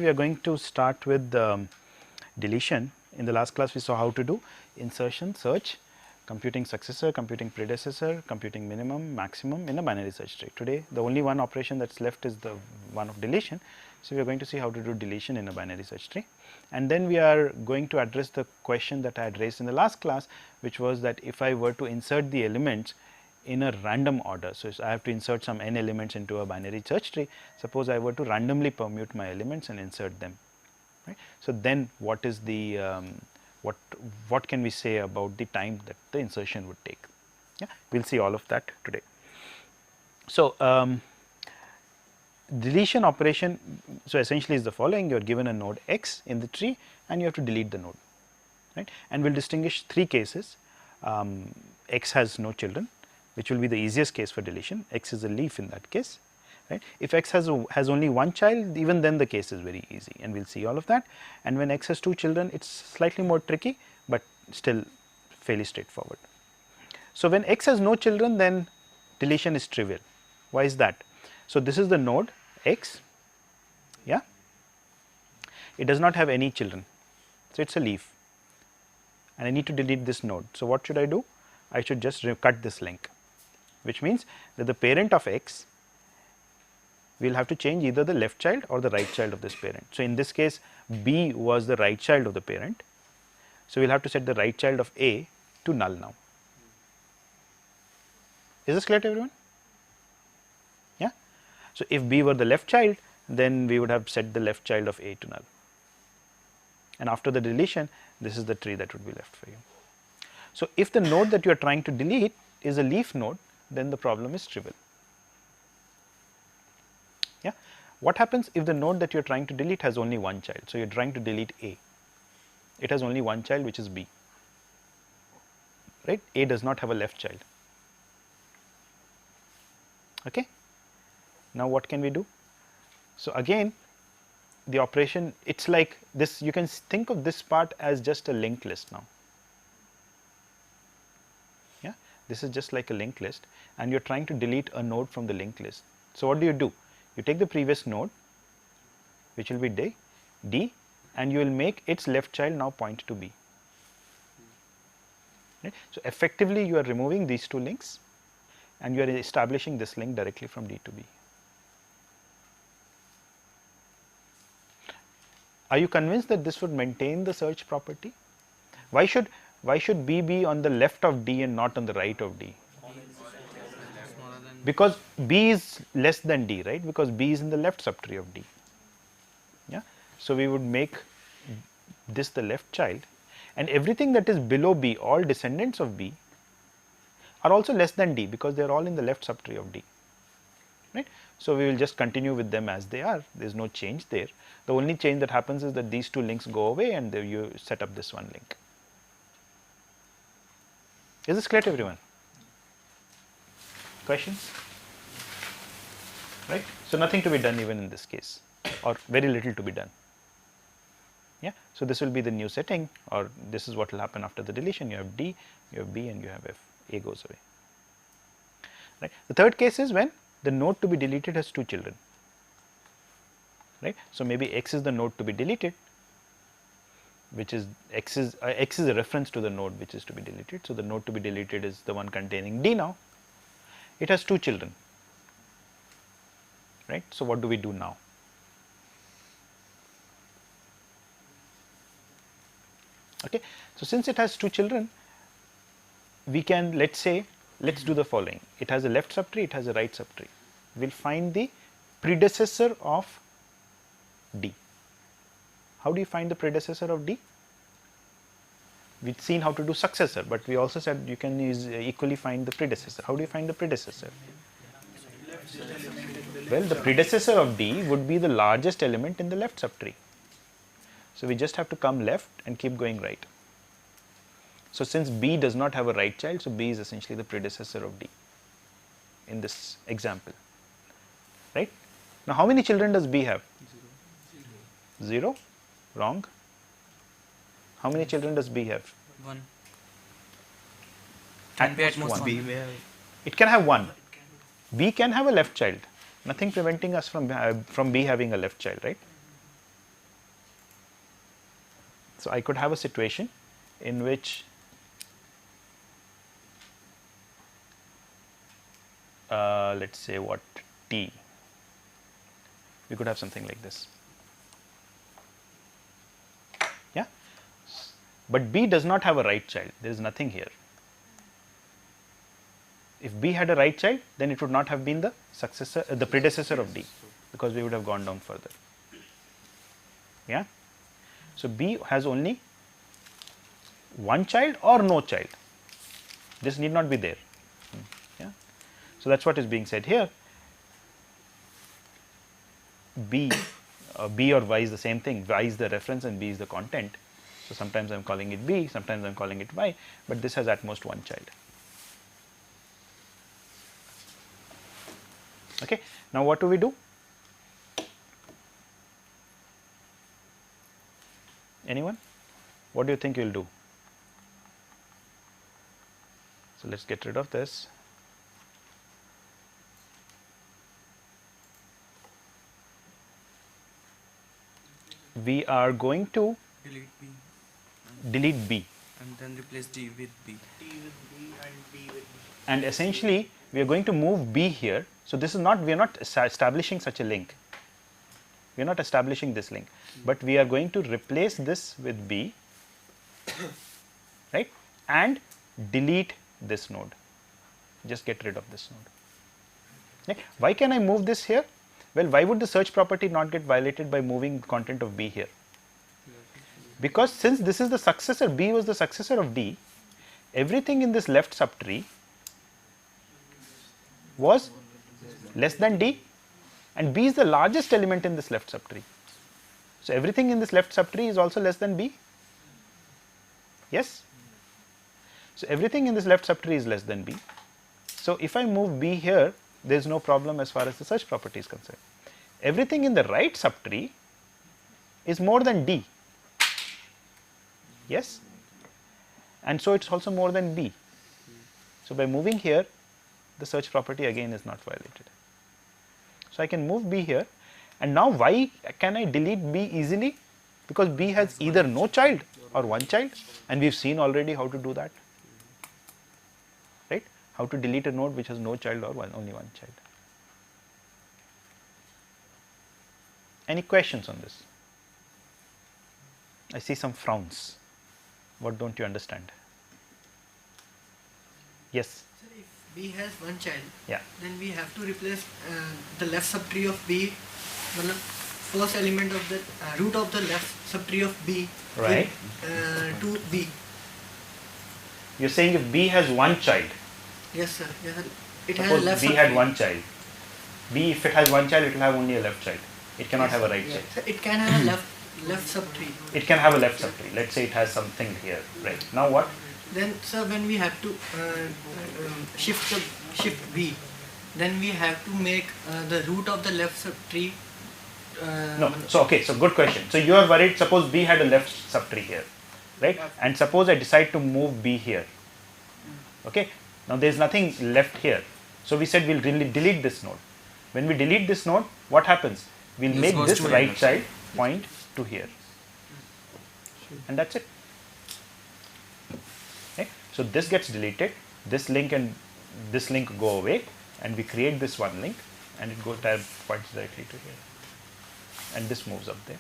we are going to start with deletion. In the last class we saw how to do insertion, search, computing successor, computing predecessor, computing minimum, maximum in a binary search tree. Today the only one operation that is left is the one of deletion. So, we are going to see how to do deletion in a binary search tree, and then we are going to address the question that I had raised in the last class, which was that if I were to insert the elements in a random order. So, I have to insert some n elements into a binary search tree. Suppose I were to randomly permute my elements and insert them, right. So, then what is the what can we say about the time that the insertion would take? Yeah, we will see all of that today. So, deletion operation, so essentially is the following: you are given a node x in the tree and you have to delete the node, right, and we will distinguish three cases. X has no children, which will be the easiest case for deletion. X is a leaf in that case, right. If x has only one child, even then the case is very easy, and we will see all of that. And when x has two children, it is slightly more tricky, but still fairly straightforward. So, when x has no children, then deletion is trivial. Why is that? So, this is the node x, yeah, it does not have any children. So, it is a leaf and I need to delete this node. So, what should I do? I should just cut this link, which means that the parent of x will have to change either the left child or the right child of this parent. So, in this case b was the right child of the parent. So, we will have to set the right child of a to null now. Is this clear to everyone? Yeah. So, if b were the left child, then we would have set the left child of a to null, and after the deletion this is the tree that would be left for you. So, if the node that you are trying to delete is a leaf node, then the problem is trivial. Yeah. What happens if the node that you are trying to delete has only one child? So, you are trying to delete a, it has only one child, which is b, right. A does not have a left child. Okay. Now, what can we do? So, again the operation, it is like this, you can think of this part as just a linked list now. Yeah, this is just like a linked list and you are trying to delete a node from the linked list. So, what do? You take the previous node, which will be d, and you will make its left child now point to b. Right. So, effectively you are removing these two links and you are establishing this link directly from d to b. Are you convinced that this would maintain the search property? Why should b be on the left of d and not on the right of d? Because b is less than d, right, because b is in the left subtree of d. Yeah. So, we would make this the left child, and everything that is below b, all descendants of b are also less than d, because they are all in the left subtree of d, right. So, we will just continue with them as they are, there is no change there. The only change that happens is that these two links go away and you set up this one link. Is this clear to everyone? Questions? Right. So, nothing to be done even in this case, or very little to be done. Yeah. So, this will be the new setting, or this is what will happen after the deletion. You have d, you have b, and you have f, a goes away. Right. The third case is when the node to be deleted has two children. Right. So, maybe x is the node to be deleted, which is x is a reference to the node which is to be deleted. So, the node to be deleted is the one containing d now. It has two children, right. So, what do we do now? Okay. So, since it has two children, we can, let us say, let us do the following. It has a left subtree, it has a right subtree. We will find the predecessor of d. How do you find the predecessor of d? We have seen how to do successor, but we also said you can equally find the predecessor. How do you find the predecessor? Well, the predecessor of d would be the largest element in the left subtree. So, we just have to come left and keep going right. So, since b does not have a right child, so b is essentially the predecessor of d in this example, right. Now, how many children does b have? 0. Wrong. How many children does b have? 1. At At most most 1. one. It can have 1. B can have a left child. Nothing preventing us from B having a left child, right? So, I could have a situation in which let us say what T, we could have something like this, yeah, but B does not have a right child, there is nothing here. If B had a right child, then it would not have been the successor, the predecessor of D, because we would have gone down further, yeah. So, B has only one child or no child, this need not be there, yeah. So, that is what is being said here. B or Y is the same thing, Y is the reference and B is the content. So, sometimes I am calling it B, sometimes I am calling it Y, but this has at most one child. Okay. Now, what do we do? Anyone? What do you think you will do? So, let us get rid of this. We are going to delete B and then replace D with B. D with B and B with B. And essentially we are going to move B here. So, this is not, we are not establishing such a link, we are not establishing this link, but we are going to replace this with B, right, and delete this node, just get rid of this node. Okay. Why can I move this here? Well, why would the search property not get violated by moving content of B here? Because since this is the successor, B was the successor of D, everything in this left subtree was less than D, and B is the largest element in this left subtree. So, everything in this left subtree is also less than B, yes. So, everything in this left subtree is less than B. So, if I move B here, there is no problem as far as the search property is concerned. Everything in the right subtree is more than D, yes, and so it is also more than B. So, by moving here, the search property again is not violated. So, I can move B here, and now why can I delete B easily? Because B has either no child or one child, and we have seen already how to do that, right, how to delete a node which has no child or only one child. Any questions on this? I see some frowns. What don't you understand? Yes. Sir, if B has one child, Yeah. then we have to replace the left subtree of B, the first element of the root of the left subtree of B, Right. with, to B. You are saying if B has one child, Yes, sir. Yes, sir. It has suppose left B subtree. had one child, B if it has one child, it will have only a left child, it cannot have a right Yes, child. sir, it can have a left subtree. It can have a left subtree, let us say it has something here, right. Now what? Then, sir, when we have to shift B, then we have to make the root of the left subtree. No, so okay, so good question. So you are worried, suppose B had a left subtree here, right, and suppose I decide to move B here, okay. Now there is nothing left here, so we said we will really delete this node. When we delete this node, what happens? We will This make goes this to right end. child point to here, and that is it. Okay. So this gets deleted, this link and this link go away, and we create this one link, and it goes points directly to here, and this moves up there.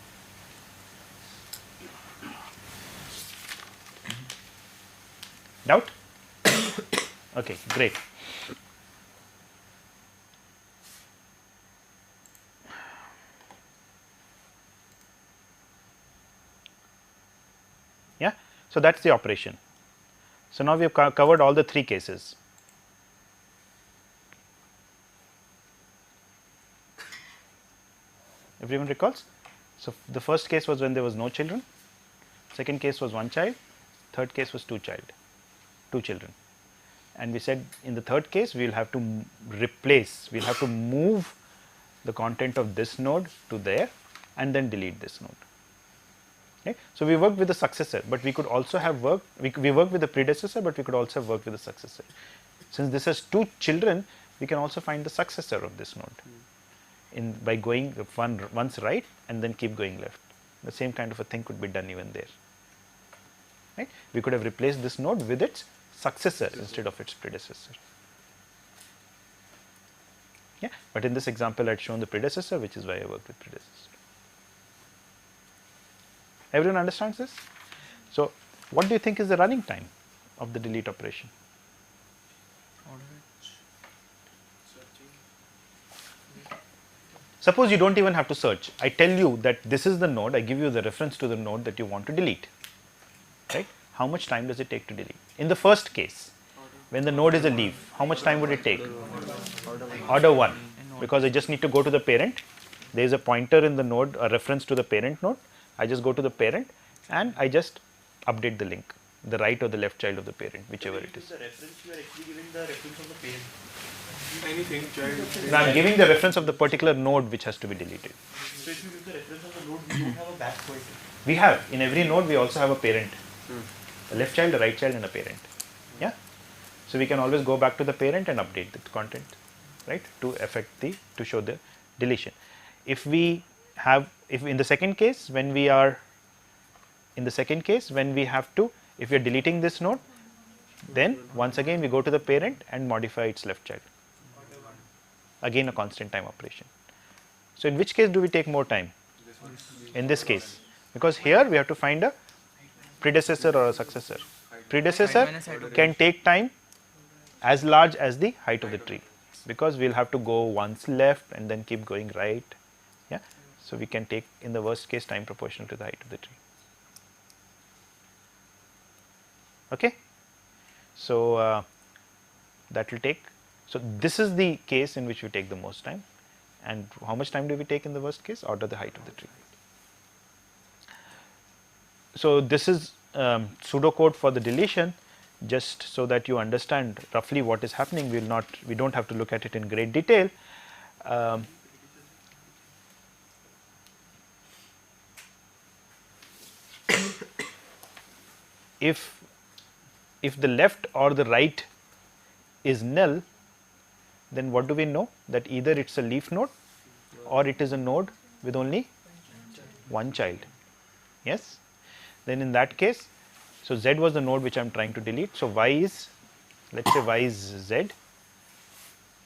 Doubt? Okay, great. Yeah, so that is the operation. So now we have covered all the three cases. Everyone recalls? So the first case was when there was no children, second case was one child, third case was two children. And we said in the third case we will have to replace, we will have to move the content of this node to there and then delete this node. Okay. So we worked with the successor, but we could also have worked, we worked with the predecessor, but we could also have worked with the successor. Since this has two children, we can also find the successor of this node by going once right and then keep going left. The same kind of a thing could be done even there. right? We could have replaced this node with its successor instead of its predecessor. Yeah, but in this example I had shown the predecessor, which is why I worked with predecessor. Everyone understands this? So what do you think is the running time of the delete operation? Suppose you don't even have to search. I tell you that this is the node, I give you the reference to the node that you want to delete, right? How much time does it take to delete? In the first case, when the node is a leaf, how much time would it take? Order 1, because I just need to go to the parent. There is a pointer in the node, a reference to the parent node. I just go to the parent and I just update the link, the right or the left child of the parent, whichever it is. The reference, you are actually giving the reference of the parent. Anything, child. Now I am giving the reference of the particular node which has to be deleted. So if you give the reference of the node, we don't have a back pointer. We have, in every node we also have a parent, a left child, a right child and a parent. Yeah. So we can always go back to the parent and update the content, right, to show the deletion. If we have, if in the second case when we are, if we are deleting this node, then once again we go to the parent and modify its left child. Again a constant time operation. So in which case do we take more time? In this case, because here we have to find a predecessor or a successor. Predecessor can take time as large as the height of the tree, because we will have to go once left and then keep going right. Yeah. So we can take, in the worst case, time proportional to the height of the tree. Okay. So that will take, so this is the case in which we take the most time. And how much time do we take in the worst case? Order the height of the tree. So this is pseudocode for the deletion, just so that you understand roughly what is happening. We don't have to look at it in great detail. If the left or the right is null, then what do we know? That either it is a leaf node or it is a node with only one child. Yes. Then in that case, so Z was the node which I am trying to delete. So Y is, let us say Y is Z,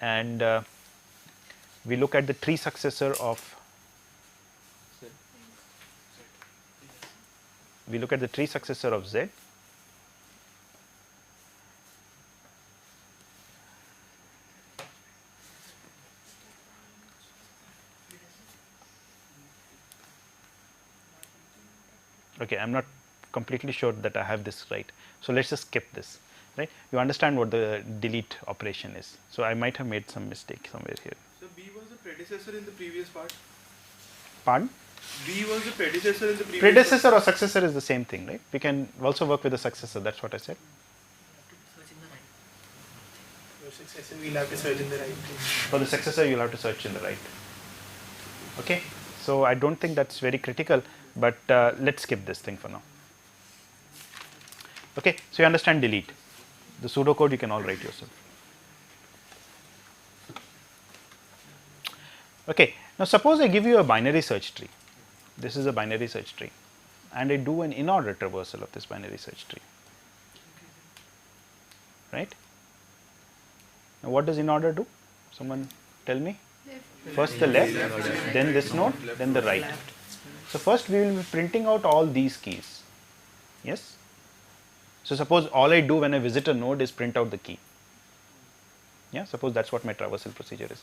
and we look at the tree successor of, Z. Okay, I am not completely sure that I have this right. So let us just skip this, right. You understand what the delete operation is. So I might have made some mistake somewhere here. So B was the predecessor in the previous part? Pardon? B was the predecessor in the previous Predecessor or successor is the same thing, right. We can also work with the successor, that is what I said. For successor, we will have to search in the right. For the successor, you will have to search in the right. Okay. So I don't think that is very critical, but let us skip this thing for now. Okay. So you understand delete. The pseudocode you can all write yourself. Okay. Now suppose I give you a binary search tree. This is a binary search tree, and I do an in-order traversal of this binary search tree. Right. Now what does in-order do? Someone tell me. First the left, then this node, then the right. So first we will be printing out all these keys. Yes. So suppose all I do when I visit a node is print out the key. Yeah. Suppose that is what my traversal procedure is.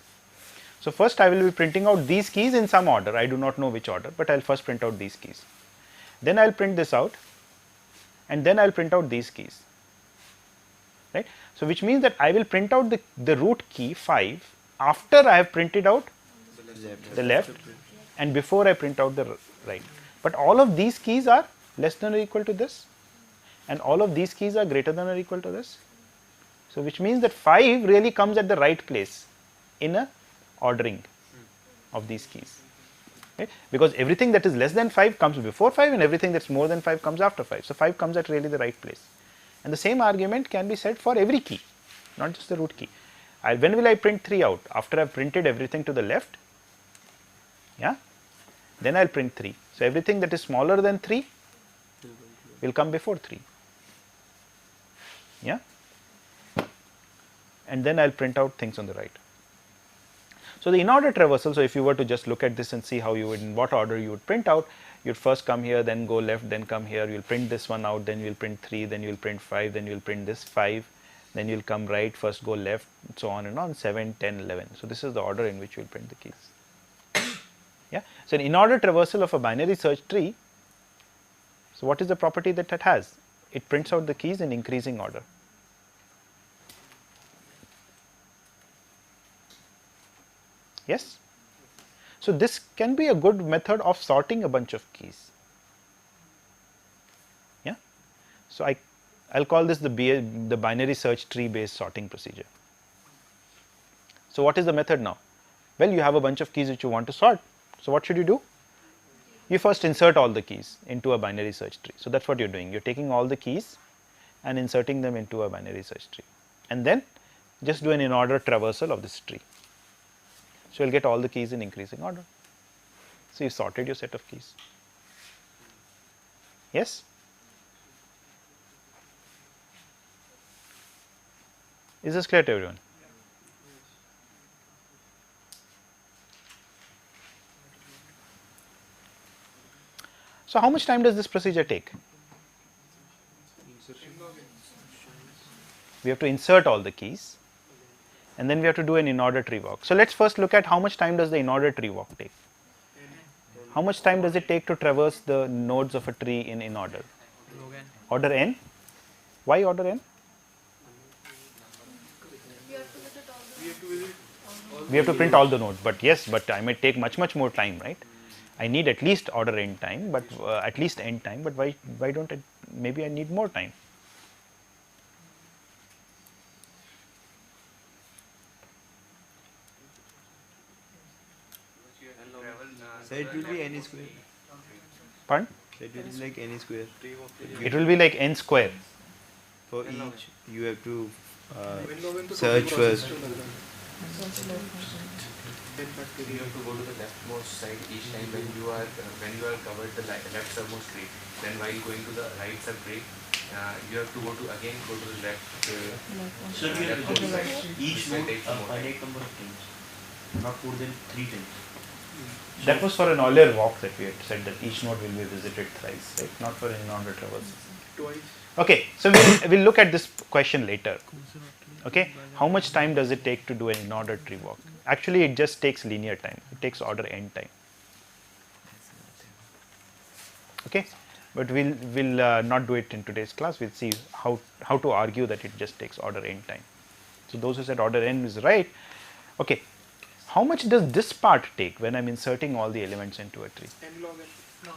So first I will be printing out these keys in some order. I do not know which order, but I will first print out these keys. Then I will print this out, and then I will print out these keys. Right. So which means that I will print out the root key 5 after I have printed out the left and before I print out the right. But all of these keys are less than or equal to this, and all of these keys are greater than or equal to this. So which means that 5 really comes at the right place in a ordering of these keys, right? Because everything that is less than 5 comes before 5 and everything that is more than 5 comes after 5. So 5 comes at really the right place, and the same argument can be said for every key, not just the root key. When will I print 3 out? After I have printed everything to the left, yeah, then I will print 3. So everything that is smaller than 3 will come before 3. yeah, and then I will print out things on the right. So, the in order traversal, so if you were to just look at this and see how you would, in what order you would print out, you would first come here, then go left, then come here, you will print this one out, then you will print 3, then you will print 5, then you will print this 5, then you will come right, first go left, so on and on, 7, 10, 11. So, this is the order in which you will print the keys. Yeah. So, an in order traversal of a binary search tree, so what is the property that it has? It prints out the keys in increasing order. Yes. So, this can be a good method of sorting a bunch of keys. Yeah. So, I'll call this the binary search tree based sorting procedure. So, what is the method now? Well, you have a bunch of keys which you want to sort. So, what should you do? You first insert all the keys into a binary search tree. So, that is what you are doing. You are taking all the keys and inserting them into a binary search tree, and then just do an in order traversal of this tree. So, you will get all the keys in increasing order. So, you sorted your set of keys. Yes? Is this clear to everyone? So, how much time does this procedure take? We have to insert all the keys, and then we have to do an in order tree walk. So, let us first look at how much time does the in order tree walk take. How much time does it take to traverse the nodes of a tree in order? Order n. Why order n? We have to print all the nodes, but yes, but I may take much more time, right? I need at least order n time, but at least n time, but why don't I, maybe I need more time. So it will be n square. Pardon? So it will be like n square. It will be like n square. For each, you have to search first. You have to go to the leftmost side each time when you are covered the left submost tree. Then while going to the right sub tree, you have to go to the left. So we have to leftmost do side. each Which will node take a some more time. finite number of times, not more than 3 times. That was for an earlier walk that we had said that each node will be visited thrice, right? Not for an in order traversal. Twice. Okay, so we'll look at this question later. Okay, how much time does it take to do an in order tree walk? Actually, it just takes linear time. It takes order n time. Okay, but we'll not do it in today's class. We'll see how to argue that it just takes order n time. So those who said order n is right. Okay, how much does this part take when I'm inserting all the elements into a tree? N log n.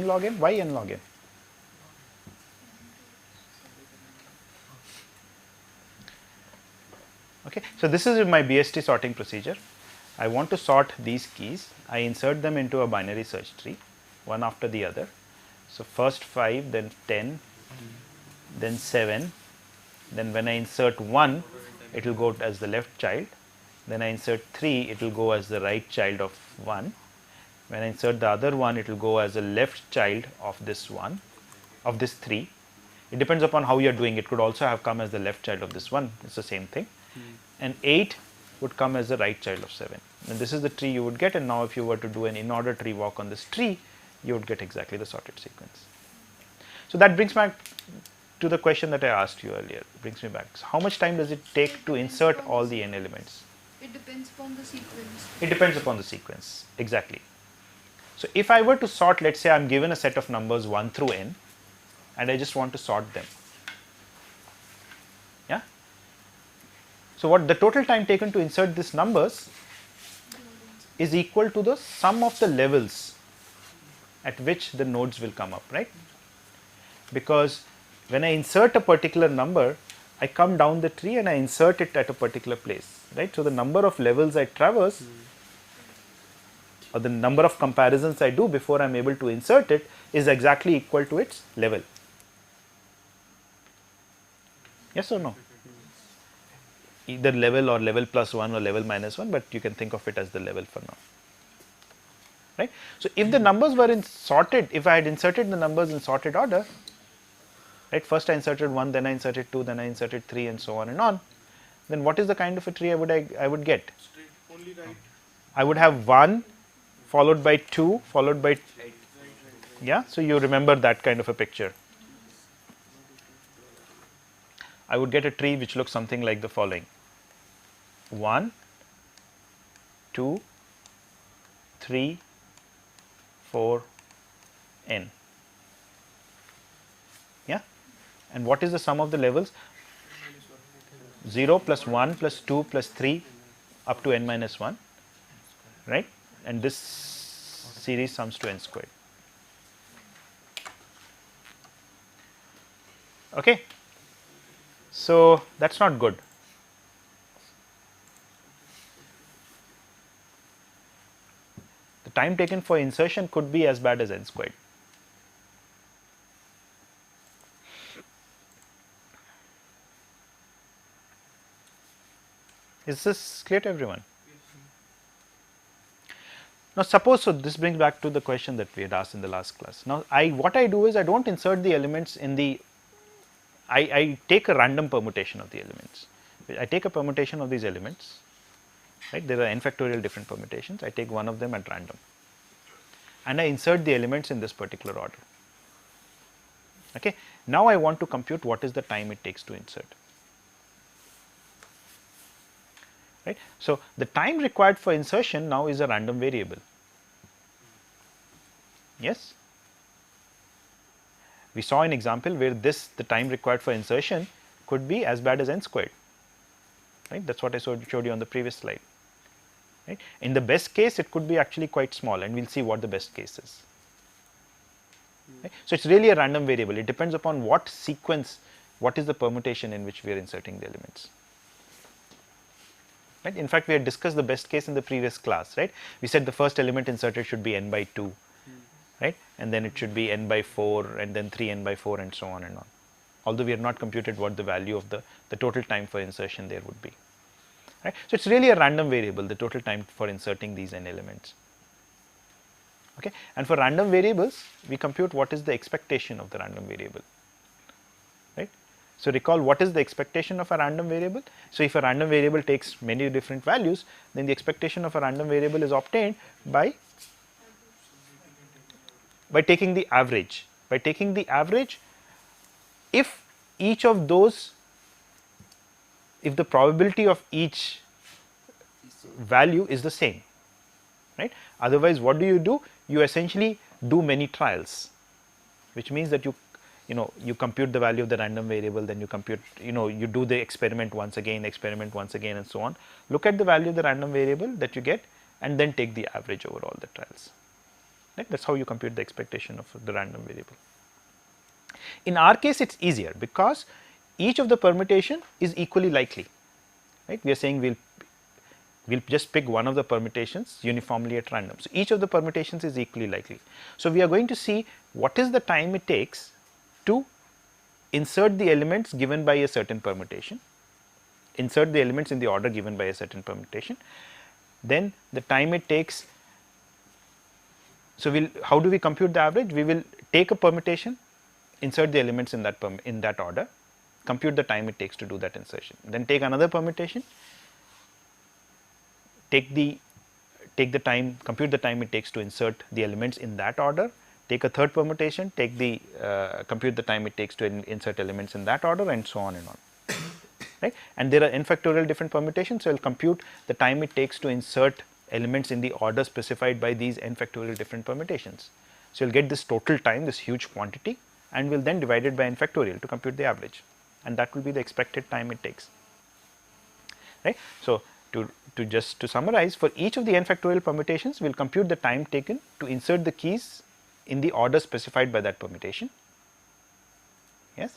N log n? Why n log n? Okay, so this is my BST sorting procedure. I want to sort these keys. I insert them into a binary search tree, one after the other. So first 5, then 10, then 7. Then when I insert 1, it will go as the left child. Then I insert 3, it will go as the right child of 1. When I insert the other one, it will go as a left child of this one, of this 3. It depends upon how you are doing. It could also have come as the left child of this one. It's the same thing. And 8 would come as the right child of 7. And this is the tree you would get. And now if you were to do an in order tree walk on this tree, you would get exactly the sorted sequence. So that brings back to the question that I asked you earlier. It brings me back. So how much time does it take to insert all the n elements? It depends upon the sequence. It depends upon the sequence, exactly. So if I were to sort, let's say I'm given a set of numbers 1 through n, and I just want to sort them. Yeah. So what the total time taken to insert these numbers is equal to the sum of the levels at which the nodes will come up, right? Because when I insert a particular number, I come down the tree and I insert it at a particular place, right? So the number of levels I traverse or the number of comparisons I do before I am able to insert it is exactly equal to its level. Yes or no? Either level or level plus 1 or level minus 1, but you can think of it as the level for now. Right? So if the numbers were in sorted, if I had inserted the numbers in sorted order, right, right? First I inserted 1, then I inserted 2, then I inserted 3 and so on and on. Then what is the kind of a tree I would get? Straight, only right. I would have 1 followed by 2 followed by, yeah, so you remember that kind of a picture. I would get a tree which looks something like the following: 1, 2, 3, 4, n. Yeah, and what is the sum of the levels? 0 plus 1 plus 2 plus 3 up to n minus 1, right? And this series sums to n squared. Okay, so that's not good. The time taken for insertion could be as bad as n squared. Is this clear to everyone? Now suppose, so this brings back to the question that we had asked in the last class. Now what I do is I don't insert the elements in the, I take a random permutation of the elements. I take a permutation of these elements, right? There are n factorial different permutations. I take one of them at random and I insert the elements in this particular order. Okay. Now I want to compute what is the time it takes to insert. Right. So, the time required for insertion now is a random variable. Yes. We saw an example where the time required for insertion could be as bad as n squared. Right. That is what I showed you on the previous slide. Right. In the best case, it could be actually quite small, and we will see what the best case is. Right. So, it is really a random variable. It depends upon what sequence, what is the permutation in which we are inserting the elements. Right. In fact, we had discussed the best case in the previous class, right? We said the first element inserted should be n by 2, right? And then it should be n by 4 and then 3n by 4 and so on and on. Although we have not computed what the value of the total time for insertion there would be. Right? So, it is really a random variable, the total time for inserting these n elements. Okay? And for random variables, we compute what is the expectation of the random variable. Right? So, recall what is the expectation of a random variable. So, if a random variable takes many different values, then the expectation of a random variable is obtained by taking the average. By taking the average, if each of those, if the probability of each value is the same, right? Otherwise, what do? You essentially do many trials, which means that you compute the value of the random variable, then you compute, you do the experiment once again, and so on. Look at the value of the random variable that you get and then take the average over all the trials. Right? That is how you compute the expectation of the random variable. In our case, it is easier because each of the permutation is equally likely. Right? We are saying we will just pick one of the permutations uniformly at random. So, each of the permutations is equally likely. So, we are going to see what is the time it takes to insert the elements given by a certain permutation, insert the elements in the order given by a certain permutation, then the time it takes. So, how do we compute the average? We will take a permutation, insert the elements in that order, compute the time it takes to do that insertion, then take another permutation, compute the time it takes to insert the elements in that order, take a third permutation, compute the time it takes to insert elements in that order, and so on and on. Right? And there are n factorial different permutations, so I will compute the time it takes to insert elements in the order specified by these n factorial different permutations. So, you will get this total time, this huge quantity, and will then divide it by n factorial to compute the average, and that will be the expected time it takes. Right? So, to summarize, for each of the n factorial permutations, we will compute the time taken to insert the keys in the order specified by that permutation. Yes,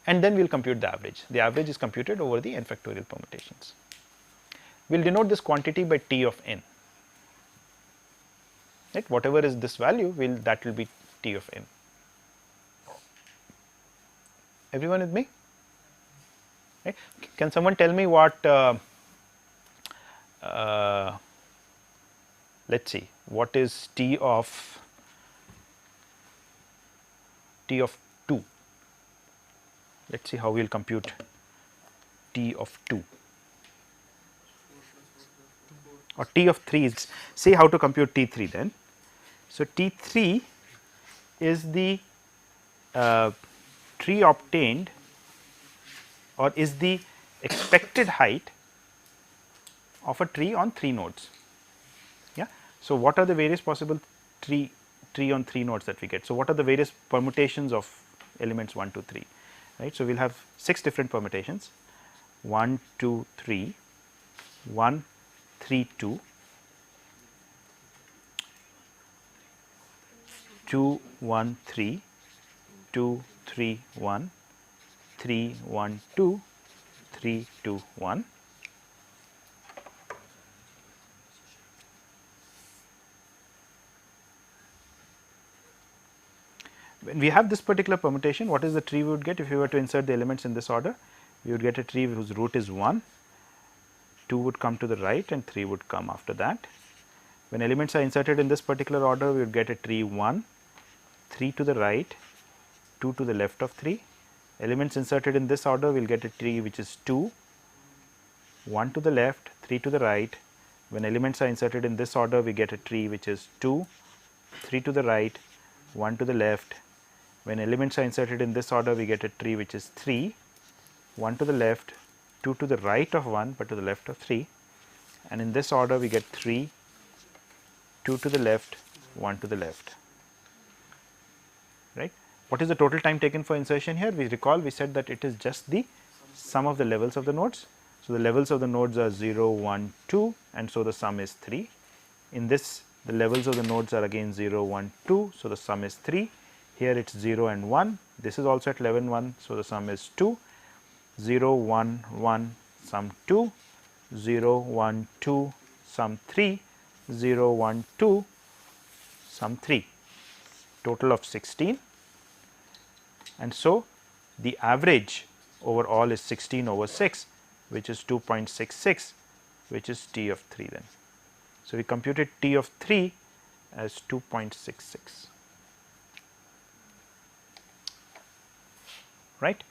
and then we will compute the average. The average is computed over the n factorial permutations. We will denote this quantity by T of n. Right? Whatever is this value, that will be T of n. Everyone with me? Right? Can someone tell me what? Let's see. What is T of 2? let us see how we will compute T of 2 or T of 3 is, see how to compute T3 then. So, T3 is the tree obtained or is the expected height of a tree on 3 nodes. Yeah. So, what are the various possible tree on 3 nodes that we get? So, what are the various permutations of elements 1, 2, 3, right. So, we will have 6 different permutations 1, 2, 3, 1, 3, 2, 2, 1, 3, 2, 3, 1, 3, 1, 2, 3, 2, 1. When we have this particular permutation, what is the tree we would get if we were to insert the elements in this order? We would get a tree whose root is 1, 2 would come to the right and 3 would come after that. When elements are inserted in this particular order, we would get a tree 1, 3 to the right, 2 to the left of 3. Elements inserted in this order, we will get a tree which is 2, 1 to the left, 3 to the right. When elements are inserted in this order, we get a tree which is 2, 3 to the right, 1 to the left. When elements are inserted in this order, we get a tree which is 3, 1 to the left, 2 to the right of 1, but to the left of 3. And in this order, we get 3, 2 to the left, 1 to the left. Right. What is the total time taken for insertion here? We recall we said that it is just the sum of the levels of the nodes. So, the levels of the nodes are 0, 1, 2, and so the sum is 3. In this, the levels of the nodes are again 0, 1, 2, so the sum is 3. Here it is 0 and 1, this is also at 11, 1, so the sum is 2, 0, 1, 1, sum 2, 0, 1, 2, sum 3, 0, 1, 2, sum 3, total of 16. And so, the average over all is 16 over 6, which is 2.66, which is T of 3 then. So, we computed T of 3 as 2.66, right.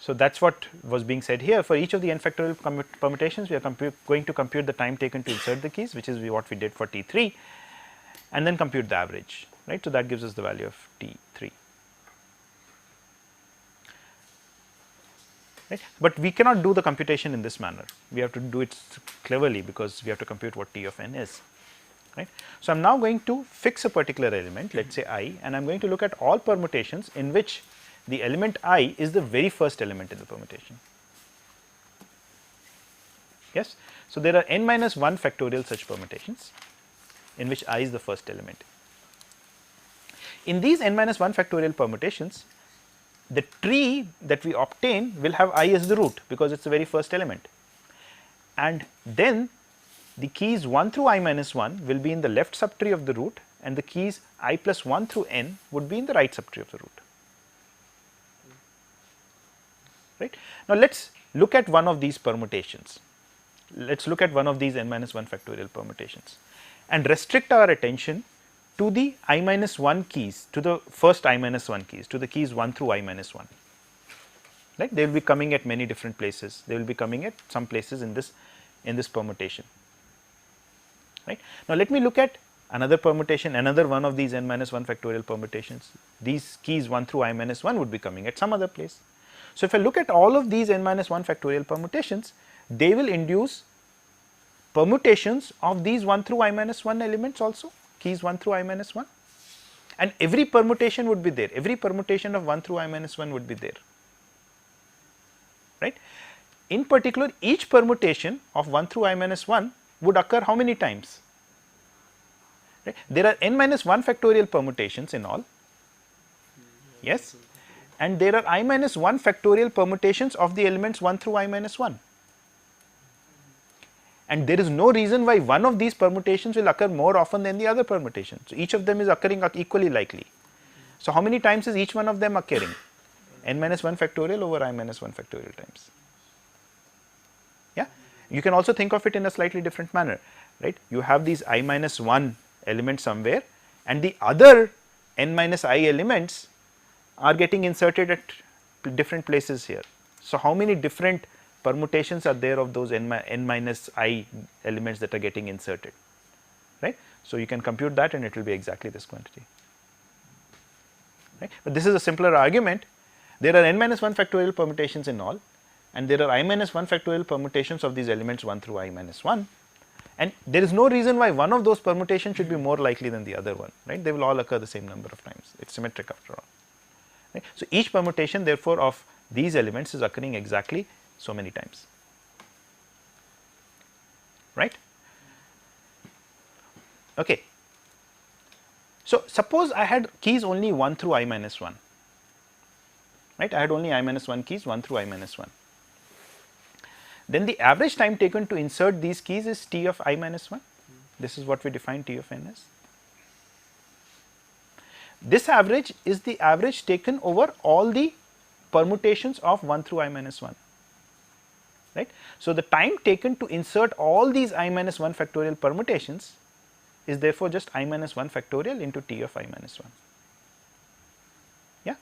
So, that is what was being said here. For each of the n factorial permutations, we are going to compute the time taken to insert the keys, which is what we did for T3, and then compute the average, right. So, that gives us the value of T3. Right. But we cannot do the computation in this manner, we have to do it cleverly because we have to compute what T of n is. Right. So, I am now going to fix a particular element, let us say I, and I am going to look at all permutations in which the element I is the very first element in the permutation. Yes. So, there are n minus 1 factorial such permutations in which I is the first element. In these n minus 1 factorial permutations, the tree that we obtain will have I as the root because it is the very first element, and then the keys 1 through I minus 1 will be in the left subtree of the root, and the keys I plus 1 through n would be in the right subtree of the root. Right. Now, let us look at one of these permutations. Let us look at one of these n minus 1 factorial permutations and restrict our attention to the I minus 1 keys, to the first I minus 1 keys, to the keys 1 through I minus 1. Right. They will be coming at many different places, they will be coming at some places in this permutation. Right. Now, let me look at another permutation, another one of these n minus 1 factorial permutations. These keys 1 through I minus 1 would be coming at some other place. So, if I look at all of these n minus 1 factorial permutations, they will induce permutations of these 1 through I minus 1 elements also, keys 1 through I minus 1, and every permutation would be there, every permutation of 1 through I minus 1 would be there, right. In particular, each permutation of 1 through I minus 1 would occur how many times? Right. There are n minus 1 factorial permutations in all, yes, and there are I minus 1 factorial permutations of the elements 1 through I minus 1. And there is no reason why one of these permutations will occur more often than the other permutation. So, each of them is occurring equally likely. So, how many times is each one of them occurring? N minus 1 factorial over I minus 1 factorial times. Yeah. You can also think of it in a slightly different manner, right. You have these I minus 1 elements somewhere, and the other n minus I elements are getting inserted at different places here. So, how many different permutations are there of those n minus I elements that are getting inserted, right. So, you can compute that and it will be exactly this quantity, right. But this is a simpler argument. There are n minus 1 factorial permutations in all, and there are I minus 1 factorial permutations of these elements 1 through I minus 1, and there is no reason why one of those permutations should be more likely than the other one, right. They will all occur the same number of times, it is symmetric after all, right. So, each permutation therefore of these elements is occurring exactly so many times, right. Okay. So, suppose I had keys only 1 through I minus 1, right, I had only I minus 1 keys 1 through I minus 1. Then the average time taken to insert these keys is T of I minus 1, this is what we define T of n as. This average is the average taken over all the permutations of 1 through I minus 1, right. So, the time taken to insert all these I minus 1 factorial permutations is therefore just I minus 1 factorial into T of I minus 1, yeah.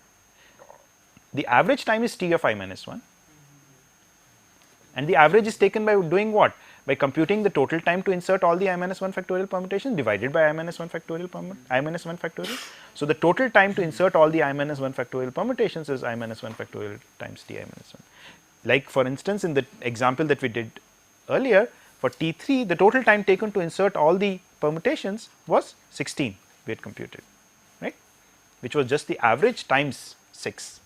The average time is T of I minus 1, and the average is taken by doing what? By computing the total time to insert all the I minus 1 factorial permutations divided by I minus 1 factorial I minus 1 factorial. So, the total time to insert all the I minus 1 factorial permutations is I minus 1 factorial times T I minus 1. Like for instance, in the example that we did earlier for T3, the total time taken to insert all the permutations was 16 we had computed, right, which was just the average times 6.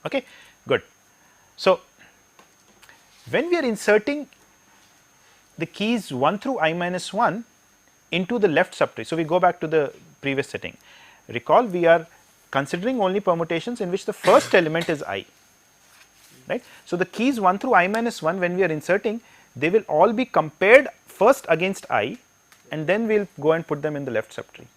Okay, good. So, when we are inserting the keys 1 through I minus 1 into the left subtree, so we go back to the previous setting. Recall we are considering only permutations in which the first element is I, right. So, the keys 1 through I minus 1 when we are inserting, they will all be compared first against I and then we will go and put them in the left subtree,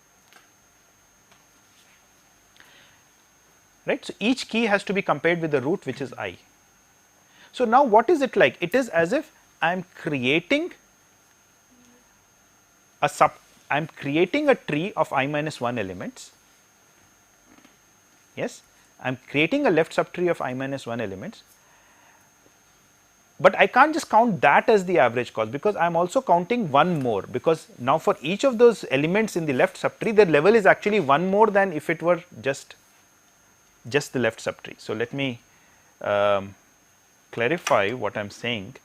right. So, each key has to be compared with the root which is I. So, now what is it like? It is as if I am creating a tree of I minus 1 elements, yes, I am creating a left subtree of I minus 1 elements, but I can't just count that as the average cost because I am also counting one more, because now for each of those elements in the left subtree their level is actually one more than if it were just the left subtree. So, let me clarify what I am saying.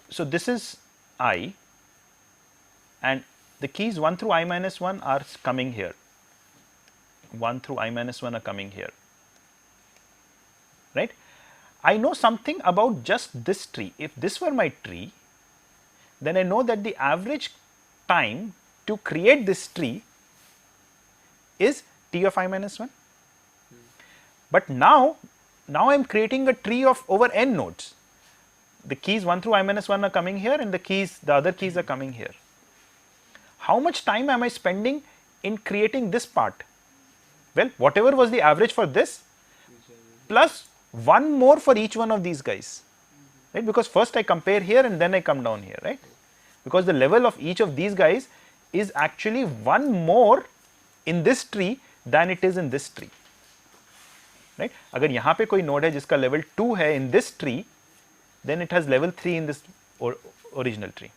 So, this is I and the keys 1 through I minus 1 are coming here, 1 through I minus 1 are coming here, right. I know something about just this tree. If this were my tree, then I know that the average time to create this tree is T of I minus 1. But now I am creating a tree of over n nodes. The keys 1 through I minus 1 are coming here and the other keys are coming here. How much time am I spending in creating this part? Well, whatever was the average for this plus one more for each one of these guys, right, because first I compare here and then I come down here, right, because the level of each of these guys is actually one more in this tree than it is in this tree, right. अगर यहाँ पे कोई node है जिसका level 2 है in this tree, then it has level 3 in this original tree.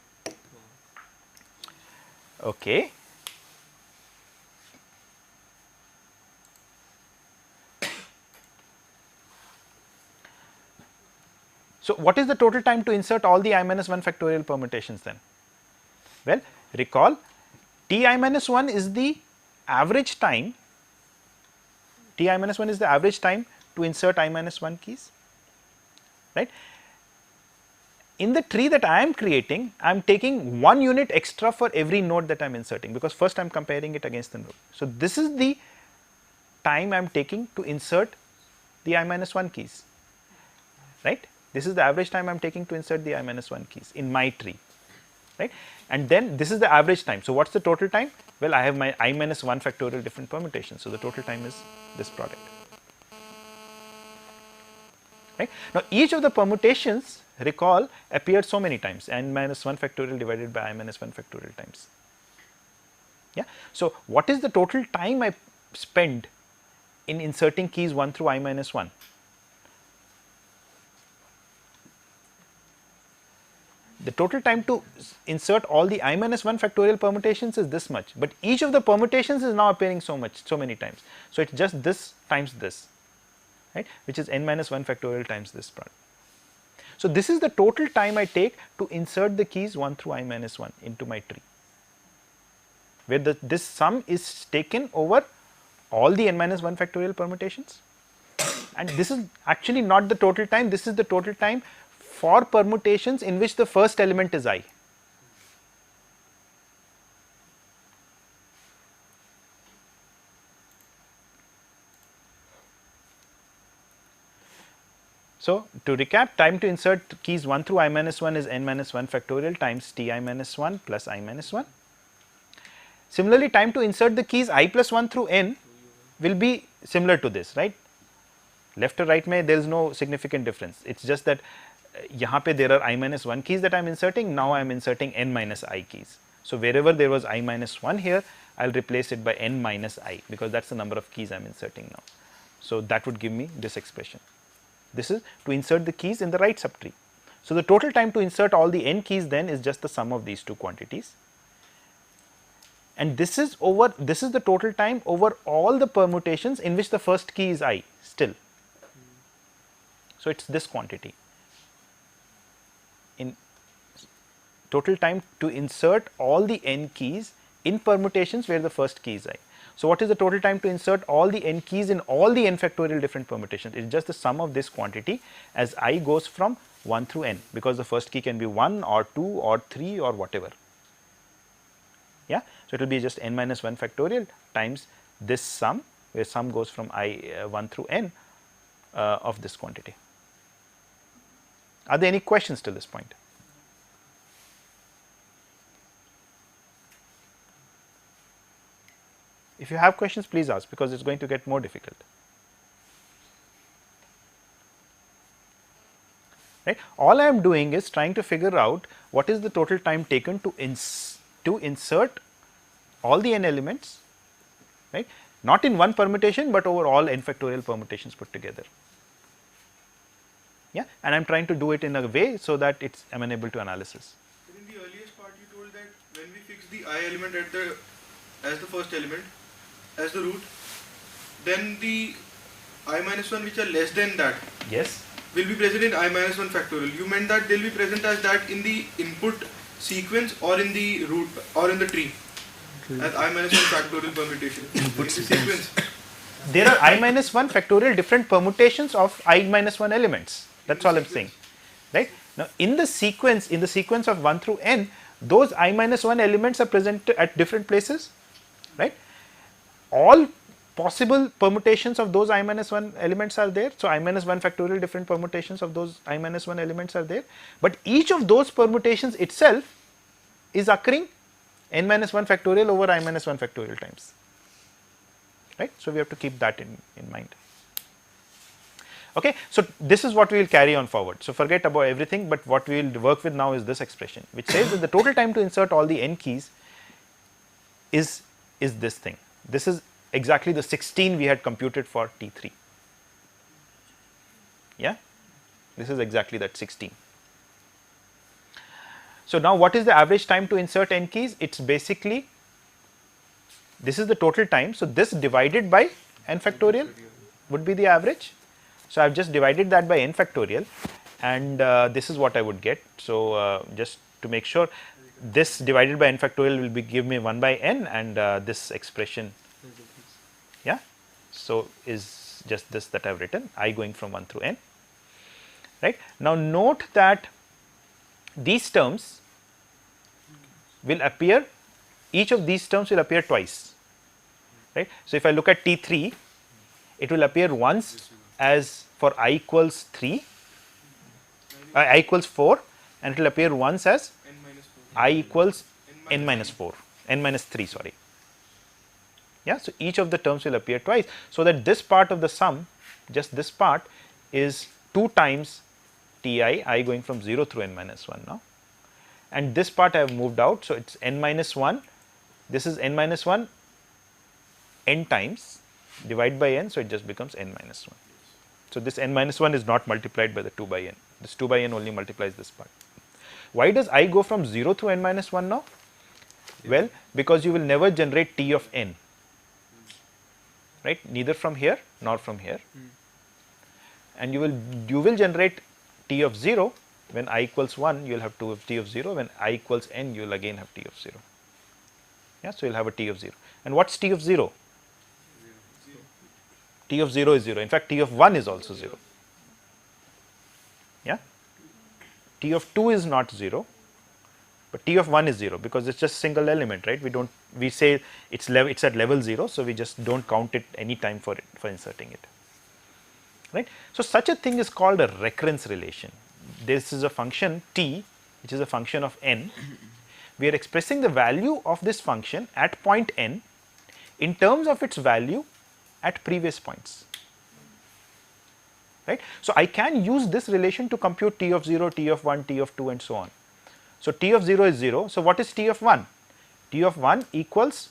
Okay. So, what is the total time to insert all the I minus 1 factorial permutations then? Well, recall T I minus 1 is the average time, T I minus 1 is the average time to insert I minus 1 keys, right. In the tree that I am creating, I am taking 1 unit extra for every node that I am inserting, because first I am comparing it against the node. So, this is the time I am taking to insert the I minus 1 keys, right. This is the average time I am taking to insert the I minus 1 keys in my tree, right, and then this is the average time. So, what is the total time? Well, I have my I minus 1 factorial different permutations. So, the total time is this product. right. Now, each of the permutations, recall, appeared so many times, n minus 1 factorial divided by I minus 1 factorial times. Yeah. So, what is the total time I spend in inserting keys 1 through I minus 1? The total time to insert all the I minus 1 factorial permutations is this much, but each of the permutations is now appearing so many times. So, it is just this times this, right, which is n minus 1 factorial times this part. So, this is the total time I take to insert the keys 1 through I minus 1 into my tree, where this sum is taken over all the n minus 1 factorial permutations, and this is actually not the total time, this is the total time for permutations in which the first element is I. So, to recap, time to insert keys 1 through I minus 1 is n minus 1 factorial times t I minus 1 plus I minus 1. Similarly, time to insert the keys I plus 1 through n will be similar to this, right. Left or right mein there is no significant difference, it is just that यहाँ पे there are I minus 1 keys that I am inserting, now I am inserting n minus I keys. So, wherever there was I minus 1 here, I will replace it by n minus I, because that is the number of keys I am inserting now. So, that would give me this expression. This is to insert the keys in the right subtree. So, the total time to insert all the n keys then is just the sum of these two quantities, and this is the total time over all the permutations in which the first key is I still. So, it is this quantity. In total time to insert all the n keys in permutations where the first key is I. So, what is the total time to insert all the n keys in all the n factorial different permutations? It is just the sum of this quantity as I goes from 1 through n, because the first key can be 1 or 2 or 3 or whatever. Yeah. So, it will be just n minus 1 factorial times this sum, where sum goes from I 1 through n of this quantity. Are there any questions till this point? If you have questions, please ask, because it is going to get more difficult. Right. All I am doing is trying to figure out what is the total time taken to insert all the n elements, right, not in one permutation, but over all n factorial permutations put together. Yeah, and I am trying to do it in a way so that it is amenable to analysis. In the earliest part, you told that when we fix the I element as the first element, as the root, then the I minus 1 which are less than that, Yes. will be present in I minus 1 factorial. You meant that they will be present as that in the input sequence or in the root or in the tree as I minus 1 factorial permutation. Input sequence. There are I minus 1 factorial different permutations of I minus 1 elements. That is all I am saying, right. Now, in the sequence of 1 through n, those I minus 1 elements are present at different places, right. All possible permutations of those I minus 1 elements are there. So, I minus 1 factorial different permutations of those I minus 1 elements are there, but each of those permutations itself is occurring n minus 1 factorial over I minus 1 factorial times, right. So, we have to keep that in mind. Okay. So, this is what we will carry on forward. So, forget about everything, but what we will work with now is this expression, which says that the total time to insert all the n keys is this thing. This is exactly the 16 we had computed for T3. Yeah, this is exactly that 16. So, now what is the average time to insert n keys? It is basically, this is the total time. So, this divided by n factorial would be the average. So, I have just divided that by n factorial, and this is what I would get. So, just to make sure, this divided by n factorial will give me 1 by n, and this expression, yeah. So, is just this that I have written, I going from 1 through n, right. Now, note that these terms will appear, each of these terms will appear twice, right. So, if I look at T3, it will appear once as for I equals 3, I equals 4, and it will appear once as I equals n minus 4, n minus 3, sorry. Yeah, so each of the terms will appear twice, so that this part of the sum, just this part, is 2 times Ti, I going from 0 through n minus 1 now, and this part I have moved out. So, it is n minus 1, this is n minus 1 n times, divide by n, so it just becomes n minus 1. So, this n minus 1 is not multiplied by the 2 by n, this 2 by n only multiplies this part. Why does I go from 0 through n minus 1 now? Well, because you will never generate T of n, right, neither from here nor from here, and you will generate T of 0 when I equals 1, you will have T of 0, when I equals n, you will again have T of 0. Yeah, so you will have a T of 0. And what is T of 0? T of 0 is 0. In fact, T of 1 is also 0. Yeah, T of 2 is not 0, but T of 1 is 0 because it's just single element, right? We say it's at level 0, so we just don't count it any time for inserting it, right? So such a thing is called a recurrence relation. This is a function t, which is a function of n. We are expressing the value of this function at point n in terms of its value at previous points, right? So I can use this relation to compute T of 0, T of 1, T of 2 and so on. So T of 0 is 0. So what is T of 1? T of 1 equals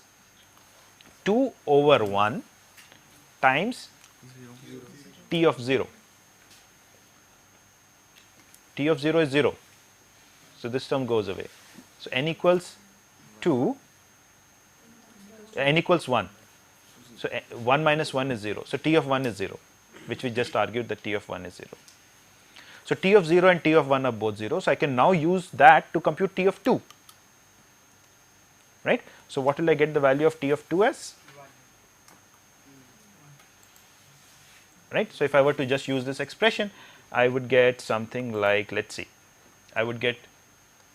2 over 1 times T of 0. T of 0 is 0. So this term goes away. So n equals 2, n equals 1. So 1 minus 1 is 0. So T of 1 is 0, which we just argued that T of 1 is 0. So T of 0 and T of 1 are both 0. So I can now use that to compute T of 2, right. So what will I get the value of T of 2 as? Right. So if I were to just use this expression, I would get something like, let us see, I would get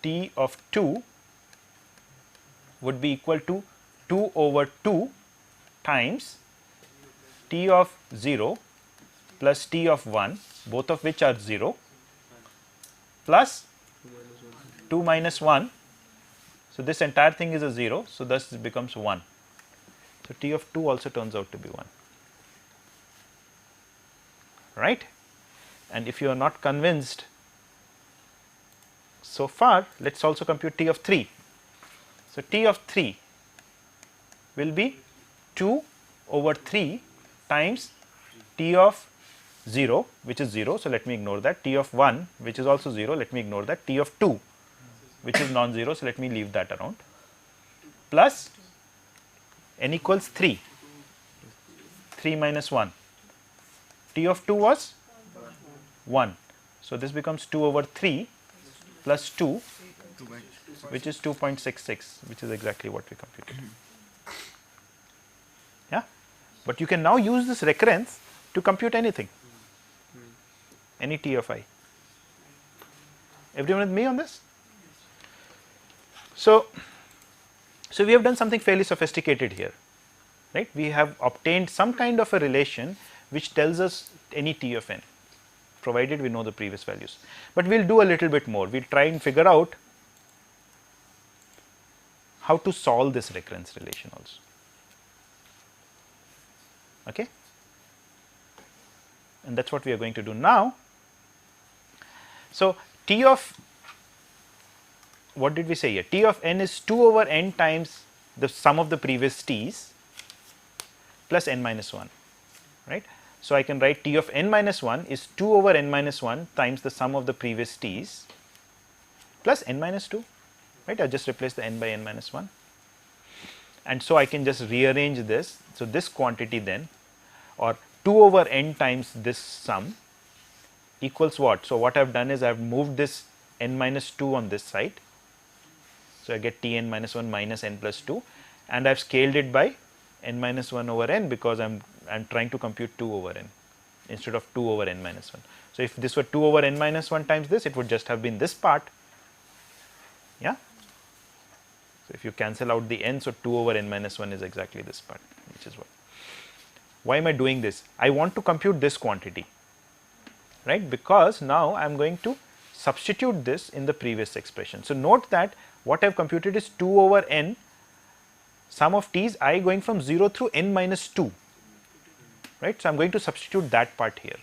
T of 2 would be equal to 2 over 2 times T of 0 plus T of 1, both of which are 0, plus 2 minus 1. So this entire thing is a 0, so thus it becomes 1. So T of 2 also turns out to be 1, right. And if you are not convinced so far, let us also compute T of 3. So T of 3 will be 2 over 3 times T of 0, which is 0, so let me ignore that, T of 1, which is also 0, let me ignore that, T of 2, which is non-zero, so let me leave that around, plus n equals 3, 3 minus 1, T of 2 was 1, so this becomes 2 over 3 plus 2, which is 2.66, which is exactly what we computed. Yeah, but you can now use this recurrence to compute anything, any T of I. Everyone with me on this? So we have done something fairly sophisticated here, right? We have obtained some kind of a relation which tells us any T of n, provided we know the previous values. But we will do a little bit more. We will try and figure out how to solve this recurrence relation also. Okay? And that is what we are going to do now. So, T of, what did we say here? T of n is 2 over n times the sum of the previous t's plus n minus 1, right. So, I can write T of n minus 1 is 2 over n minus 1 times the sum of the previous t's plus n minus 2, right. I just replace the n by n minus 1, and so I can just rearrange this. So, this quantity then, or 2 over n times this sum equals what? So, what I have done is I have moved this n minus 2 on this side. So, I get T n minus 1 minus n plus 2, and I have scaled it by n minus 1 over n because I am trying to compute 2 over n instead of 2 over n minus 1. So, if this were 2 over n minus 1 times this, it would just have been this part. Yeah. So, if you cancel out the n, so 2 over n minus 1 is exactly this part, which is what. Why am I doing this? I want to compute this quantity, right, because now I am going to substitute this in the previous expression. So, note that what I have computed is 2 over n sum of t's I going from 0 through n minus 2, right. So, I am going to substitute that part here.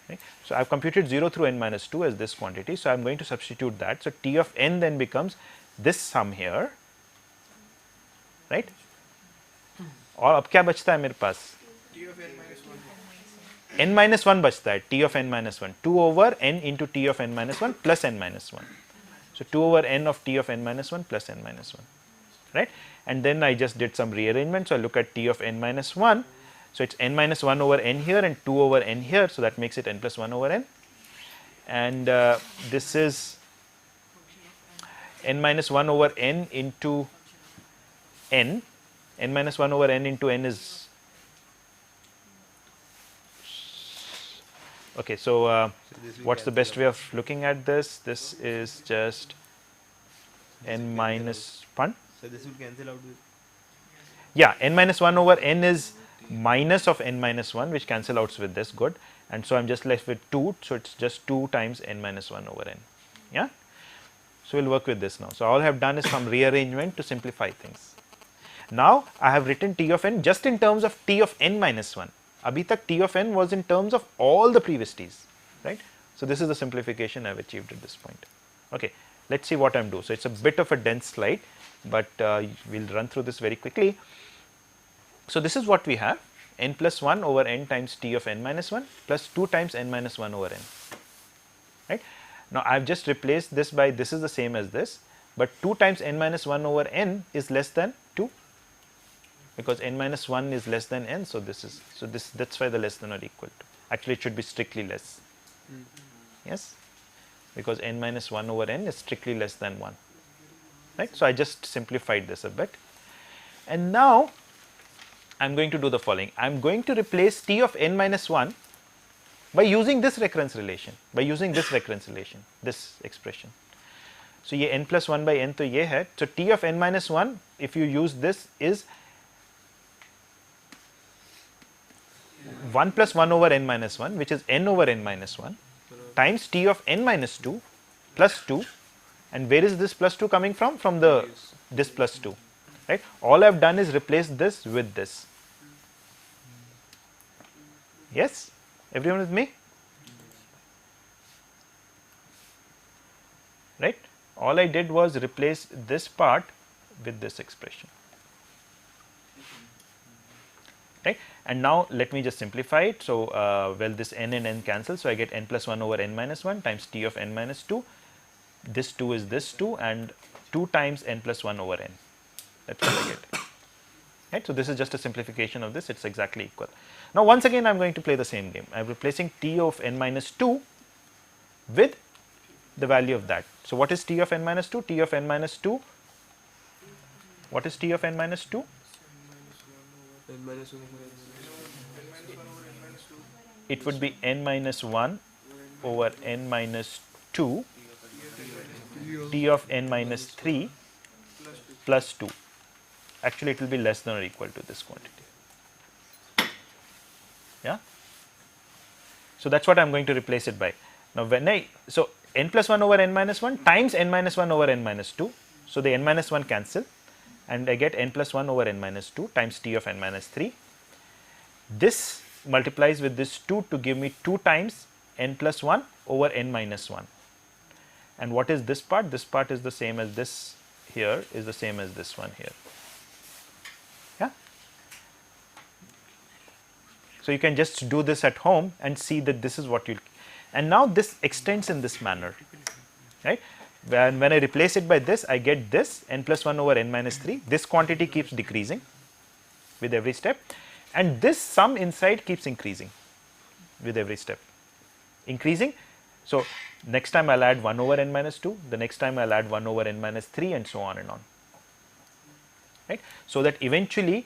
Right. So, I have computed 0 through n minus 2 as this quantity. So, I am going to substitute that. So, T of n then becomes this sum here, right. और अब क्या बचता है मेरे पास? T of n minus 1. n minus 1 बचता है, T of n minus 1, 2 over n into T of n minus 1 plus n minus 1. So, 2 over n of T of n minus 1 plus n minus 1, right. And then I just did some rearrangement. So, I look at T of n minus 1. So, it is n minus 1 over n here and 2 over n here. So, that makes it n plus 1 over n, and this is n minus 1 over n into n. N minus 1 over n into n is okay. So, what's the best way of looking at this? This is just n minus 1. So this will cancel out with. Yeah, n minus 1 over n is minus of n minus 1, which cancel outs with this, good. And so, I am just left with 2. So, it is just 2 times n minus 1 over n. Yeah. So, we will work with this now. So, all I have done is some rearrangement to simplify things. Now, I have written T of n just in terms of T of n minus 1. Abhi tak T of n was in terms of all the previous T's, right. So, this is the simplification I have achieved at this point. Okay. Let us see what I am doing. So, it is a bit of a dense slide, but we will run through this very quickly. So, this is what we have, n plus 1 over n times T of n minus 1 plus 2 times n minus 1 over n, right. Now, I have just replaced this by this is the same as this, but 2 times n minus 1 over n is less than 2, because n minus 1 is less than n. So, this is, so this, that is why the less than or equal to, actually it should be strictly less, yes, because n minus 1 over n is strictly less than 1, right. So, I just simplified this a bit, and now I am going to do the following. I am going to replace T of n minus 1 by using this recurrence relation, this expression. So, ये n plus 1 by n तो ये है. So, T of n minus 1, if you use this, is 1 plus 1 over n minus 1, which is n over n minus 1, times T of n minus 2 plus 2, and where is this plus 2 coming from? From the this plus 2, right. All I have done is replace this with this. Yes, everyone with me? Right. All I did was replace this part with this expression, right. And now, let me just simplify it. So, well, this n and n cancel. So, I get n plus 1 over n minus 1 times T of n minus 2. This 2 is this 2, and 2 times n plus 1 over n. That is what I get, right. So, this is just a simplification of this, it is exactly equal. Now, once again I am going to play the same game. I am replacing T of n minus 2 with the value of that. So, what is T of n minus 2? T of n minus 2, what is T of n minus 2? It would be n minus 1 over n minus 2 T of n minus 3 plus 2. Actually, it will be less than or equal to this quantity. Yeah. So, that is what I am going to replace it by. Now, when I, so n plus 1 over n minus 1 times n minus 1 over n minus 2. So, the n minus 1 cancel, and I get n plus 1 over n minus 2 times T of n minus 3. This multiplies with this 2 to give me 2 times n plus 1 over n minus 1. And what is this part? This part is the same as this here, is the same as this one here. Yeah. So, you can just do this at home and see that this is what you will, and now this extends in this manner, right. When I replace it by this, I get this n plus 1 over n minus 3. This quantity keeps decreasing with every step, and this sum inside keeps increasing with every step, increasing. So, next time I will add 1 over n minus 2, the next time I will add 1 over n minus 3, and so on and on, right. So, that eventually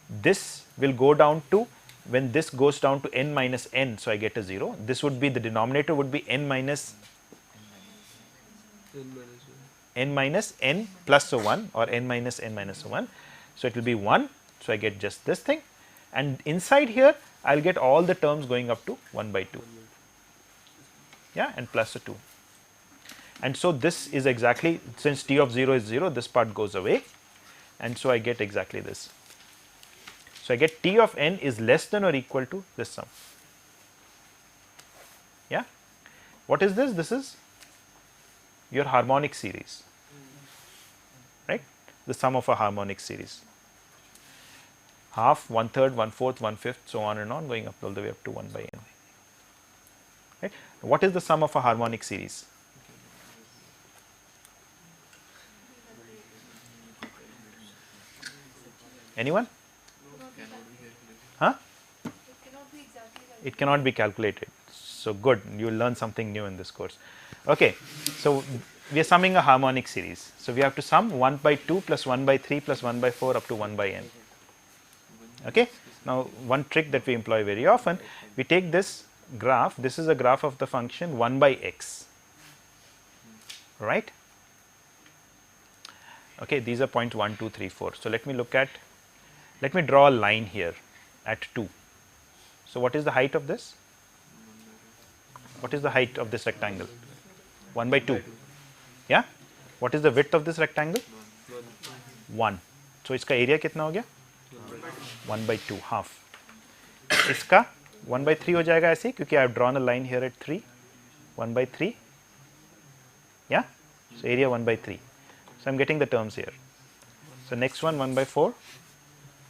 this will go down to, when this goes down to n minus n, so I get a 0. This would be, the denominator would be n minus n plus a 1, or n minus n minus a 1. So, it will be 1. So, I get just this thing, and inside here I will get all the terms going up to 1 by 2, yeah, and plus a 2. And so, this is exactly, since T of 0 is 0, this part goes away, and so I get exactly this. So, I get T of n is less than or equal to this sum. What is this? This is your harmonic series, right? The sum of a harmonic series. Half, 1/3, 1/4, 1/5, so on and on, going up all the way up to 1 by n. Right? What is the sum of a harmonic series? Anyone? Huh? It cannot be calculated. So good, you will learn something new in this course. Okay, so we are summing a harmonic series. So we have to sum 1 by 2 plus 1 by 3 plus 1 by 4 up to 1 by n. Okay. Now one trick that we employ very often, we take this graph, this is a graph of the function 1 by x, right? Okay, these are points 1, 2, 3, 4. So let me draw a line here at 2. So what is the height of this? What is the height of this rectangle? 1 by 2. Yeah? What is the width of this rectangle? 1. So इसका area कितना हो गया? 1 by 2, half. इसका 1 by 3 हो जाएगा ऐसे क्योंकि I have drawn a line here at 3. 1 by 3. Yeah? So area 1 by 3. So I am getting the terms here. So next one 1 by 4,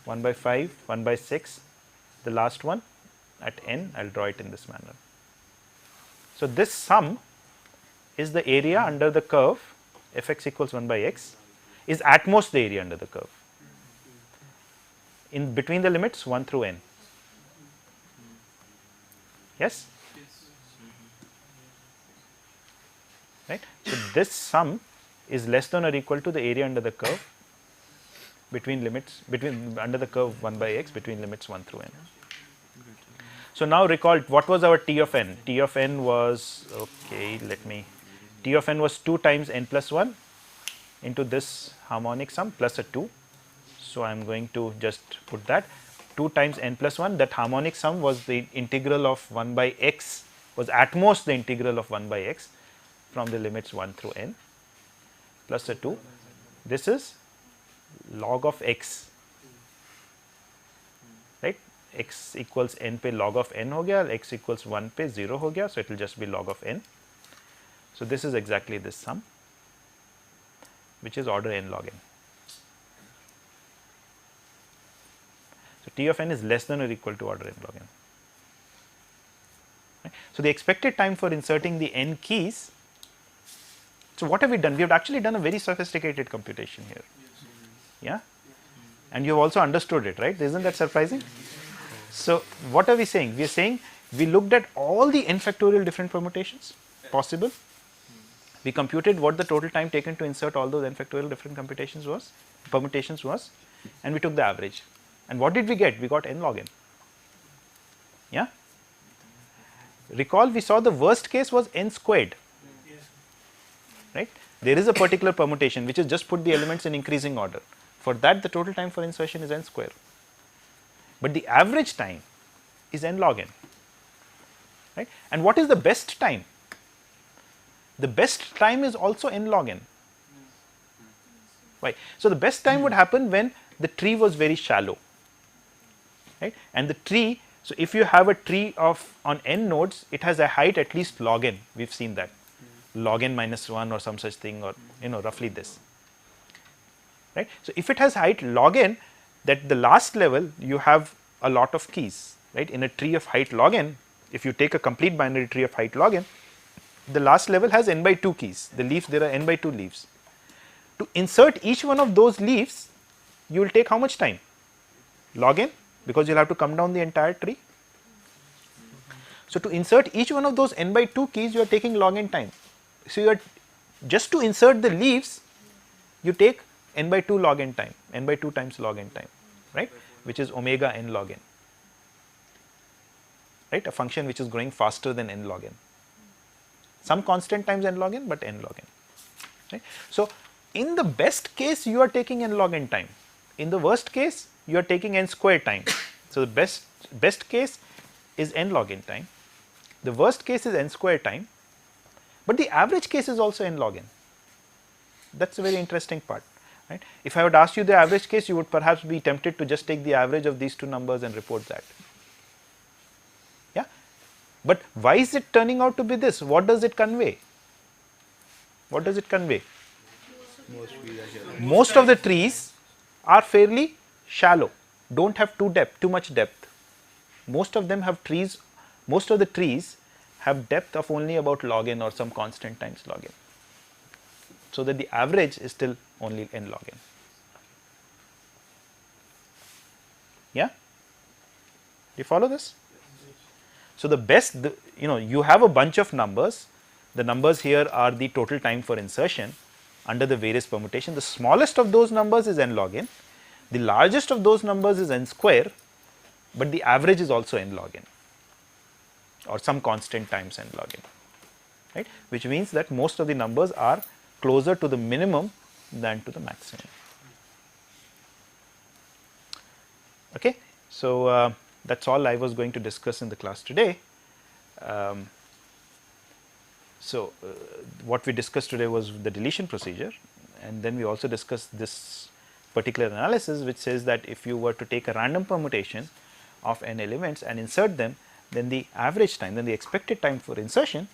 1 by 5, 1 by 6. The last one at n, I will draw it in this manner. So this sum is the area under the curve fx equals 1 by x is at most the area under the curve in between the limits 1 through n. Yes? Right. So this sum is less than or equal to the area under the curve under the curve 1 by x between limits 1 through n. So now recall what was our T of n? T of n was, okay, T of n was 2 times n plus 1 into this harmonic sum plus a 2. So I am going to just put that 2 times n plus 1, that harmonic sum was the integral of 1 by x, was at most the integral of 1 by x from the limits 1 through n plus a 2. This is log of x, right? X equals n पे log of n हो गया, x equals 1 पे 0 हो गया, so it will just be log of n. So this is exactly this sum, which is order n log n. So T of n is less than or equal to order n log n. Right? So the expected time for inserting the n keys. So what have we done? We have actually done a very sophisticated computation here. Yeah, and you have also understood it, right? Isn't that surprising? So what are we saying? We are saying we looked at all the n factorial different permutations possible. We computed what the total time taken to insert all those n factorial different permutations was, and we took the average. And what did we get? We got n log n. Yeah. Recall we saw the worst case was n squared. Right? There is a particular permutation which is just put the elements in increasing order. For that, the total time for insertion is n square. But the average time is n log n. Right? And what is the best time? The best time is also n log n. Why? So the best time would happen when the tree was very shallow. Right? And the tree, so if you have a tree of on n nodes, it has a height at least log n. We've seen that. Log n minus 1 or some such thing, or roughly this. Right? So if it has height log n, that the last level you have a lot of keys, right? In a tree of height log n, if you take a complete binary tree of height log n, the last level has n by 2 keys. The leaves, there are n by 2 leaves. To insert each one of those leaves, you will take how much time? Log n, because you'll have to come down the entire tree. So to insert each one of those n by 2 keys, you are taking log n time. So you are just to insert the leaves, you take n by 2 log n time, n by 2 times log n time, right? Which is omega n log n, right? A function which is growing faster than n log n. Some constant times n log n, but n log n. Right? So in the best case, you are taking n log n time. In the worst case, you are taking n square time. So the best case is n log n time. The worst case is n square time. But the average case is also n log n. That's a very interesting part. Right? If I would ask you the average case, you would perhaps be tempted to just take the average of these two numbers and report that. Yeah. But why is it turning out to be this? What does it convey? What does it convey? Most trees are shallow. Most of the trees are fairly shallow, don't have too much depth. Most of them have trees, most of the trees have depth of only about log n or some constant times log n. So that the average is still only n log n. Yeah? Do you follow this? So the best, you have a bunch of numbers. The numbers here are the total time for insertion under the various permutation. The smallest of those numbers is n log n. The largest of those numbers is n square, but the average is also n log n or some constant times n log n, right, which means that most of the numbers are closer to the minimum than to the maximum. Okay. So, that is all I was going to discuss in the class today. What we discussed today was the deletion procedure, and then we also discussed this particular analysis, which says that if you were to take a random permutation of n elements and insert them, then the average time, then the expected time for insertion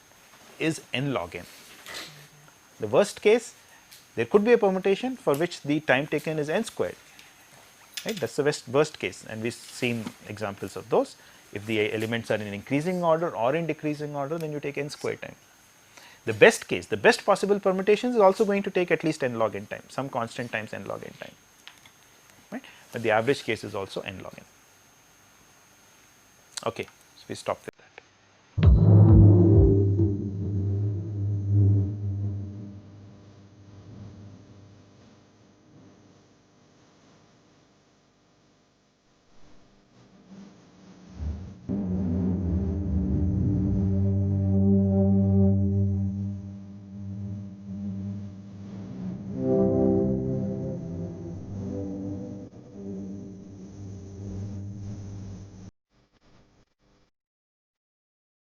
is n log n. The worst case, there could be a permutation for which the time taken is n squared, right, that is the worst case, and we have seen examples of those. If the elements are in increasing order or in decreasing order, then you take n squared time. The best case, the best possible permutation is also going to take at least n log n time, some constant times n log n time, right, but the average case is also n log n. Okay, so we stop there.